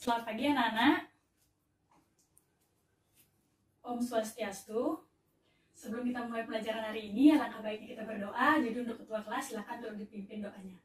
Selamat pagi anak-anak. Om Swastiastu. Sebelum kita mulai pelajaran hari ini, alangkah baiknya kita berdoa. Jadi untuk ketua kelas silakan turut dipimpin doanya.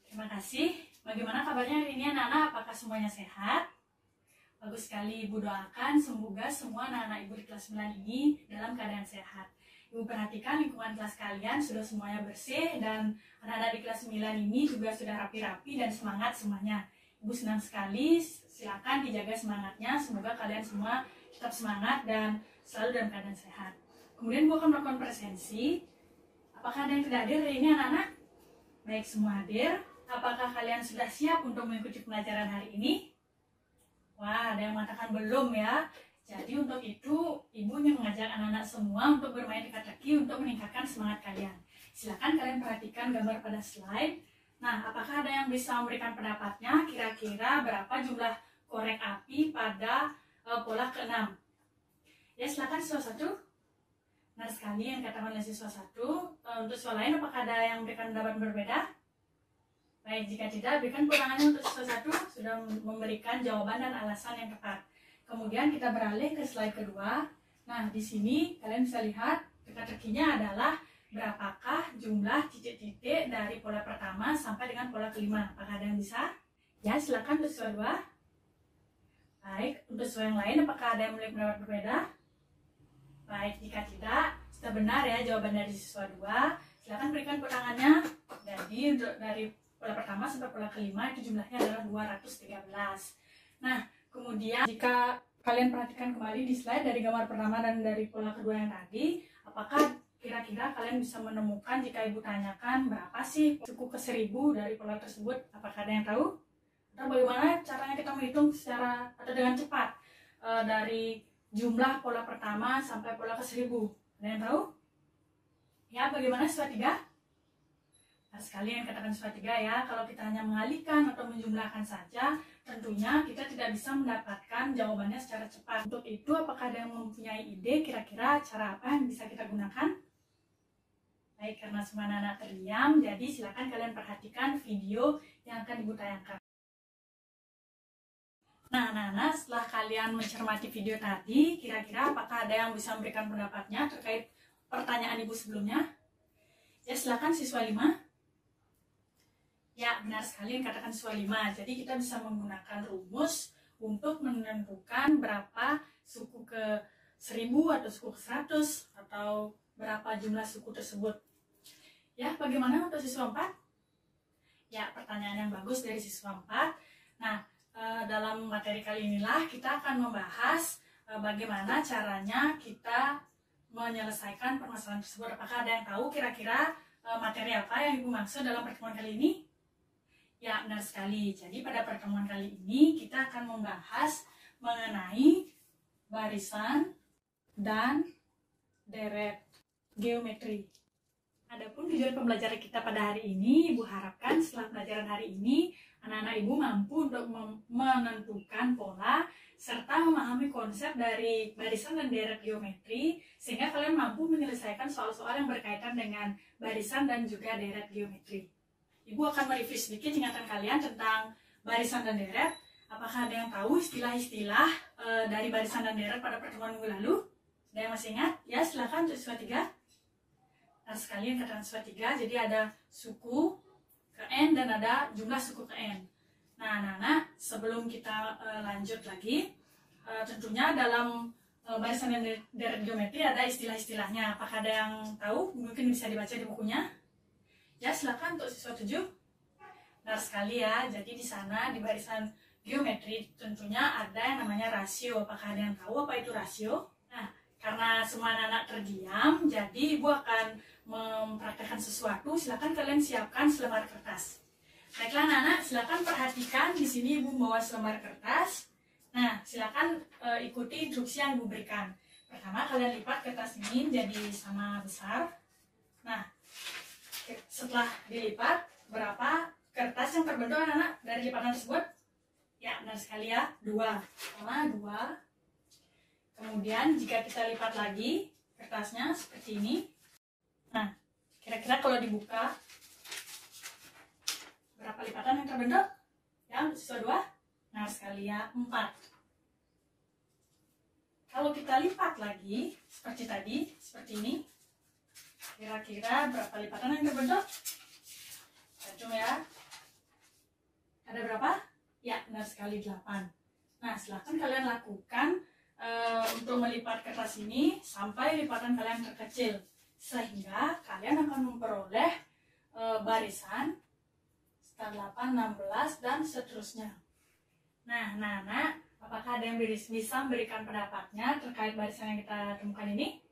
Terima kasih. Bagaimana kabarnya hari ini anak-anak? Apakah semuanya sehat? Bagus sekali. Ibu doakan semoga semua anak-anak ibu di kelas 9 ini dalam keadaan sehat. Ibu perhatikan lingkungan kelas kalian sudah semuanya bersih dan anak-anak di kelas 9 ini juga sudah rapi-rapi dan semangat semuanya. Ibu senang sekali, silakan dijaga semangatnya, semoga kalian semua tetap semangat dan selalu dalam keadaan sehat. Kemudian Ibu akan melakukan presensi. Apakah ada yang tidak hadir hari ini anak-anak? Baik, semua hadir. Apakah kalian sudah siap untuk mengikuti pelajaran hari ini? Wah, ada yang mengatakan belum ya. Jadi untuk itu, Ibu ingin mengajak anak-anak semua untuk bermain teka-teki untuk meningkatkan semangat kalian. Silakan kalian perhatikan gambar pada slide. Nah, apakah ada yang bisa memberikan pendapatnya? Kira-kira berapa jumlah korek api pada pola ke-6? Ya, silakan siswa 1. Benar sekali yang katakan oleh siswa 1. Untuk siswa lain, apakah ada yang memberikan pendapat berbeda? Baik, jika tidak, berikan kewenangannya untuk siswa 1 sudah memberikan jawaban dan alasan yang tepat. Kemudian kita beralih ke slide kedua. Nah, di sini kalian bisa lihat teka-tekinya adalah berapakah jumlah titik-titik dari pola pertama sampai dengan pola kelima. Apakah ada yang bisa? Ya, silakan untuk siswa 2. Baik, untuk siswa yang lain apakah ada yang memiliki pendapat berbeda? Baik, jika tidak, sudah benar ya jawaban dari siswa 2. Silakan berikan kewenangannya. Jadi untuk dari pola pertama sampai pola kelima itu jumlahnya adalah 213. Nah, kemudian jika kalian perhatikan kembali di slide dari gambar pertama dan dari pola kedua yang tadi, apakah kira-kira kalian bisa menemukan jika Ibu tanyakan berapa sih suku ke-1000 dari pola tersebut? Apakah ada yang tahu? Atau bagaimana caranya kita menghitung secara atau dengan cepat dari jumlah pola pertama sampai pola ke-1000? Ada yang tahu? Ya, bagaimana siswa 3? Nah, sekali yang katakan siswa 3 ya, kalau kita hanya mengalihkan atau menjumlahkan saja, tentunya kita tidak bisa mendapatkan jawabannya secara cepat. Untuk itu, apakah ada yang mempunyai ide kira-kira cara apa yang bisa kita gunakan? Baik, karena semua anak-anak terdiam, jadi silakan kalian perhatikan video yang akan Ibu tayangkan. Nah, anak-anak, setelah kalian mencermati video tadi, kira-kira apakah ada yang bisa memberikan pendapatnya terkait pertanyaan Ibu sebelumnya? Ya, silakan siswa 5. Ya, benar sekali yang katakan siswa 5. Jadi kita bisa menggunakan rumus untuk menentukan berapa suku ke 1000 atau suku ke 100 atau berapa jumlah suku tersebut. Ya, bagaimana untuk siswa 4? Ya, pertanyaan yang bagus dari siswa 4. Nah, dalam materi kali inilah kita akan membahas bagaimana caranya kita menyelesaikan permasalahan tersebut. Apakah ada yang tahu kira-kira materi apa yang Ibu maksud dalam pertemuan kali ini? Ya, benar sekali. Jadi pada pertemuan kali ini kita akan membahas mengenai barisan dan deret geometri. Adapun tujuan pembelajaran kita pada hari ini, Ibu harapkan setelah pelajaran hari ini, anak-anak Ibu mampu untuk menentukan pola serta memahami konsep dari barisan dan deret geometri, sehingga kalian mampu menyelesaikan soal-soal yang berkaitan dengan barisan dan juga deret geometri. Ibu akan mereview sedikit ingatan kalian tentang barisan dan deret. Apakah ada yang tahu istilah-istilah dari barisan dan deret pada pertemuan minggu lalu? Ada yang masih ingat? Ya, silakan untuk siswa 3. Nah, sekalian katakan siswa 3, jadi ada suku ke N dan ada jumlah suku ke N. Nah, anak-anak, sebelum kita lanjut lagi, tentunya dalam barisan dan deret geometri ada istilah-istilahnya. Apakah ada yang tahu? Mungkin bisa dibaca di bukunya. Ya, silakan untuk siswa 7. Benar sekali ya, jadi di sana di barisan geometri tentunya ada yang namanya rasio. Apakah ada yang tahu apa itu rasio? Nah, karena semua anak-anak terdiam, jadi Ibu akan mempraktekkan sesuatu. Silakan kalian siapkan selembar kertas. Baiklah anak-anak, silakan perhatikan di sini Ibu membawa selembar kertas. Nah, silakan ikuti instruksi yang Ibu berikan. Pertama, kalian lipat kertas ini jadi sama besar. Nah, setelah dilipat, berapa kertas yang terbentuk anak-anak dari lipatan tersebut? Ya, benar sekali ya, 2. Pertama, 2. Kemudian jika kita lipat lagi kertasnya seperti ini. Nah, kira-kira kalau dibuka berapa lipatan yang terbentuk? Ya, untuk siswa 2, nah sekali ya 4. Kalau kita lipat lagi, seperti tadi, seperti ini, kira-kira berapa lipatan yang terbentuk? Hitung ya. Ada berapa? Ya, benar sekali 8. Nah, silahkan kalian lakukan untuk melipat kertas ini sampai lipatan kalian terkecil. Sehingga kalian akan memperoleh barisan setelah 8, 16, dan seterusnya. Nah, apakah ada yang bisa memberikan pendapatnya terkait barisan yang kita temukan ini?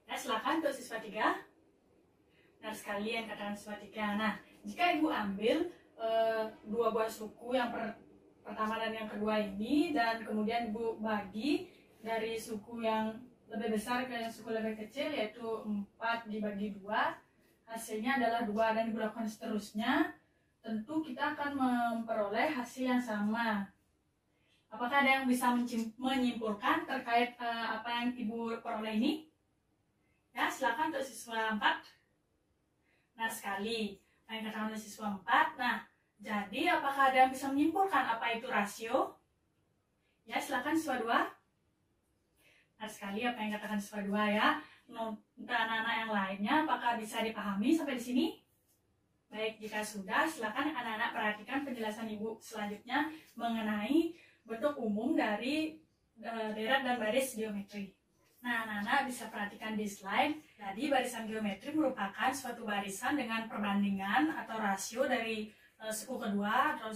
Ya, silakan untuk siswa 3. Benar sekali yang katakan siswa 3. Nah, jika ibu ambil 2 buah suku yang pertama dan yang kedua ini, dan kemudian ibu bagi dari suku yang lebih besar ke yang suku lebih kecil, yaitu 4 dibagi 2, hasilnya adalah 2, dan ibu lakukan seterusnya, tentu kita akan memperoleh hasil yang sama. Apakah ada yang bisa menyimpulkan terkait apa yang ibu peroleh ini? Ya, silakan untuk siswa 4. Benar sekali, yang katakan oleh siswa 4. Nah, jadi apakah ada yang bisa menyimpulkan apa itu rasio? Ya, silakan siswa 2. Benar sekali apa yang katakan siswa 2 ya. Untuk anak-anak yang lainnya, apakah bisa dipahami sampai di sini? Baik, jika sudah, silakan anak-anak perhatikan penjelasan ibu selanjutnya mengenai bentuk umum dari deret dan baris geometri. Nah, anak-anak bisa perhatikan di slide. Jadi, barisan geometri merupakan suatu barisan dengan perbandingan atau rasio dari suku kedua atau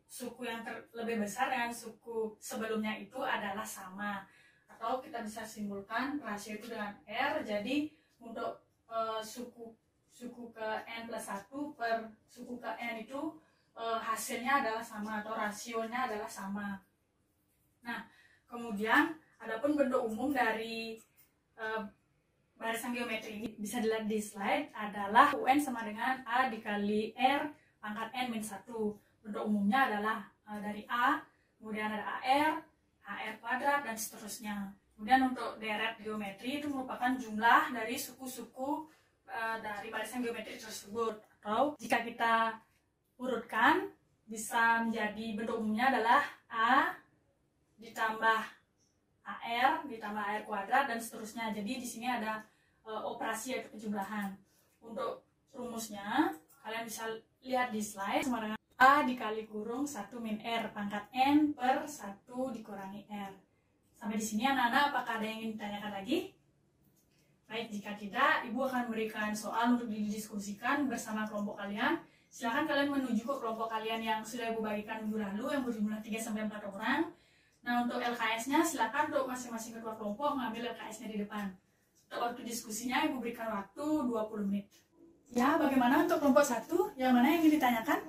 suku yang lebih besar dengan suku sebelumnya itu adalah sama. Atau kita bisa simpulkan rasio itu dengan R. Jadi, untuk suku ke N plus 1 per suku ke N itu hasilnya adalah sama atau rasionya adalah sama. Nah, kemudian adapun bentuk umum dari barisan geometri ini bisa dilihat di slide adalah UN sama dengan A dikali R pangkat N min 1. Bentuk umumnya adalah dari A, kemudian ada AR, AR kuadrat, dan seterusnya. Kemudian untuk deret geometri itu merupakan jumlah dari suku-suku dari barisan geometri tersebut. Atau jika kita urutkan, bisa menjadi bentuk umumnya adalah A ditambah AR ditambah AR kuadrat, dan seterusnya. Jadi di sini ada operasi yaitu penjumlahan. Untuk rumusnya, kalian bisa lihat di slide sama dengan A dikali kurung 1 min R pangkat N per 1 dikurangi R. Sampai di sini anak-anak, apakah ada yang ingin ditanyakan lagi? Baik, jika tidak, ibu akan memberikan soal untuk didiskusikan bersama kelompok kalian. Silakan kalian menuju ke kelompok kalian yang sudah ibu bagikan minggu lalu yang berjumlah 3-4 orang. Nah, untuk LKS-nya silakan untuk masing-masing ketua kelompok mengambil LKS-nya di depan. Untuk waktu diskusinya ibu berikan waktu 20 menit. Ya, bagaimana untuk kelompok 1? Yang mana yang ingin ditanyakan?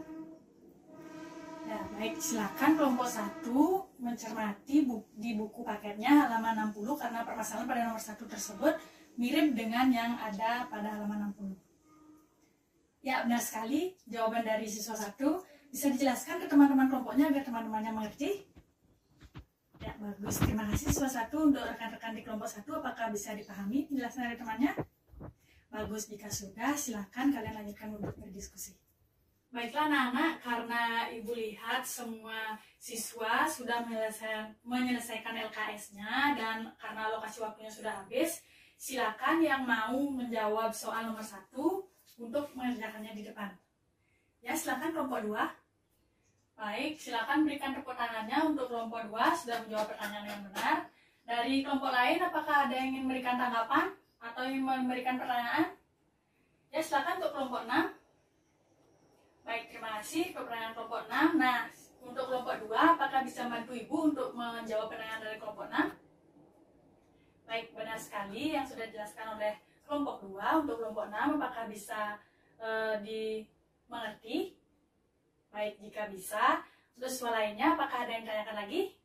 Ya, baik, silakan kelompok 1 mencermati di buku paketnya halaman 60 karena permasalahan pada nomor 1 tersebut mirip dengan yang ada pada halaman 60. Ya, benar sekali. Jawaban dari siswa 1 bisa dijelaskan ke teman-teman kelompoknya agar teman-temannya mengerti. Ya, bagus. Terima kasih siswa 1. Untuk rekan-rekan di kelompok 1, apakah bisa dipahami penjelasan dari temannya? Bagus, jika sudah, silakan kalian lanjutkan untuk berdiskusi. Baiklah anak-anak, karena ibu lihat semua siswa sudah menyelesaikan LKS-nya dan karena alokasi waktunya sudah habis, silakan yang mau menjawab soal nomor 1 untuk mengerjakannya di depan. Ya, silakan kelompok 2. Baik, silakan berikan tepuk tangannya untuk kelompok 2 sudah menjawab pertanyaan yang benar. Dari kelompok lain, apakah ada yang ingin memberikan tanggapan atau ingin memberikan pertanyaan? Ya, silakan untuk kelompok 6. Baik, terima kasih untuk pertanyaan kelompok 6. Nah, untuk kelompok 2, apakah bisa membantu ibu untuk menjawab pertanyaan dari kelompok 6? Baik, benar sekali yang sudah dijelaskan oleh kelompok 2. Untuk kelompok 6, apakah bisa dimengerti? Baik, jika bisa. Untuk siswa lainnya, apakah ada yang ditanyakan lagi?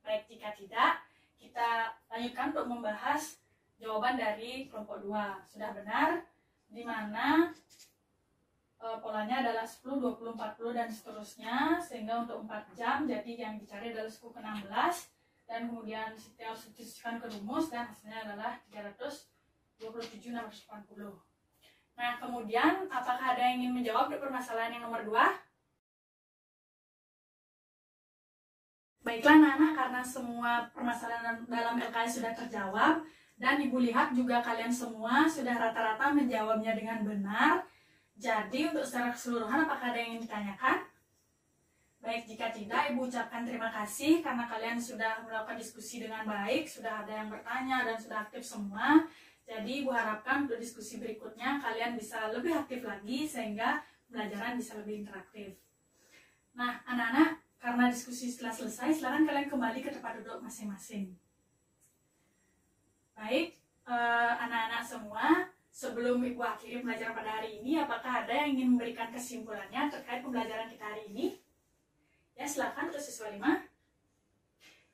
Baik, jika tidak, kita lanjutkan untuk membahas jawaban dari kelompok 2. Sudah benar, di mana polanya adalah 10, 20, 40, dan seterusnya. Sehingga untuk 4 jam, jadi yang dicari adalah suku ke-16. Dan kemudian kita substitusikan ke rumus, dan hasilnya adalah 327/680. Nah, kemudian apakah ada yang ingin menjawab permasalahan yang nomor 2? Baiklah anak-anak, karena semua permasalahan dalam LKS sudah terjawab, dan Ibu lihat juga kalian semua sudah rata-rata menjawabnya dengan benar. Jadi untuk secara keseluruhan apakah ada yang ingin ditanyakan? Baik, jika tidak, Ibu ucapkan terima kasih karena kalian sudah melakukan diskusi dengan baik, sudah ada yang bertanya dan sudah aktif semua. Jadi Ibu harapkan untuk diskusi berikutnya kalian bisa lebih aktif lagi sehingga pembelajaran bisa lebih interaktif. Nah, anak-anak, karena diskusi telah selesai, silakan kalian kembali ke tempat duduk masing-masing. Baik, anak-anak semua, sebelum Ibu akhiri pembelajaran pada hari ini, apakah ada yang ingin memberikan kesimpulannya terkait pembelajaran kita hari ini? Ya, silakan untuk siswa 5.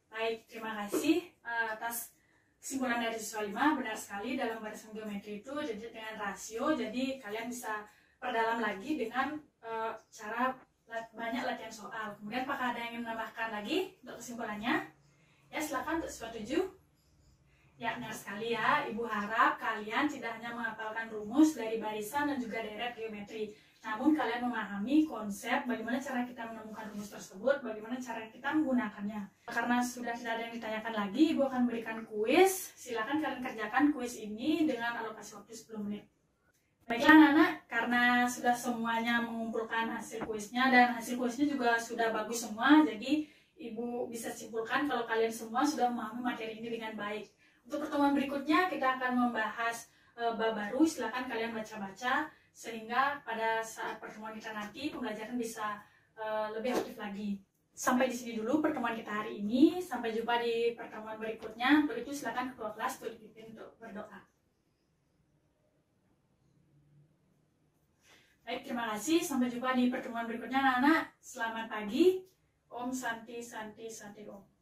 Baik, terima kasih atas kesimpulan dari siswa 5. Benar sekali, dalam barisan geometri itu jadi dengan rasio, jadi kalian bisa perdalam lagi dengan cara banyak latihan soal. Kemudian apakah ada yang ingin menambahkan lagi untuk kesimpulannya? Ya, silakan untuk siswa 7. Ya, benar sekali ya. Ibu harap kalian tidak hanya menghafalkan rumus dari barisan dan juga deret geometri, namun kalian memahami konsep bagaimana cara kita menemukan rumus tersebut, bagaimana cara kita menggunakannya. Karena sudah tidak ada yang ditanyakan lagi, Ibu akan berikan kuis. Silakan kalian kerjakan kuis ini dengan alokasi waktu 10 menit. Baiklah anak-anak, karena sudah semuanya mengumpulkan hasil kuisnya dan hasil kuisnya juga sudah bagus semua, jadi Ibu bisa simpulkan kalau kalian semua sudah memahami materi ini dengan baik. Untuk pertemuan berikutnya kita akan membahas bab baru, silakan kalian baca-baca sehingga pada saat pertemuan kita nanti pembelajaran bisa lebih aktif lagi. Sampai di sini dulu pertemuan kita hari ini. Sampai jumpa di pertemuan berikutnya. Untuk itu silakan ketua kelas untuk dipimpin untuk berdoa. Baik, terima kasih. Sampai jumpa di pertemuan berikutnya anak-anak. Selamat pagi. Om Santi Santi Santi Om.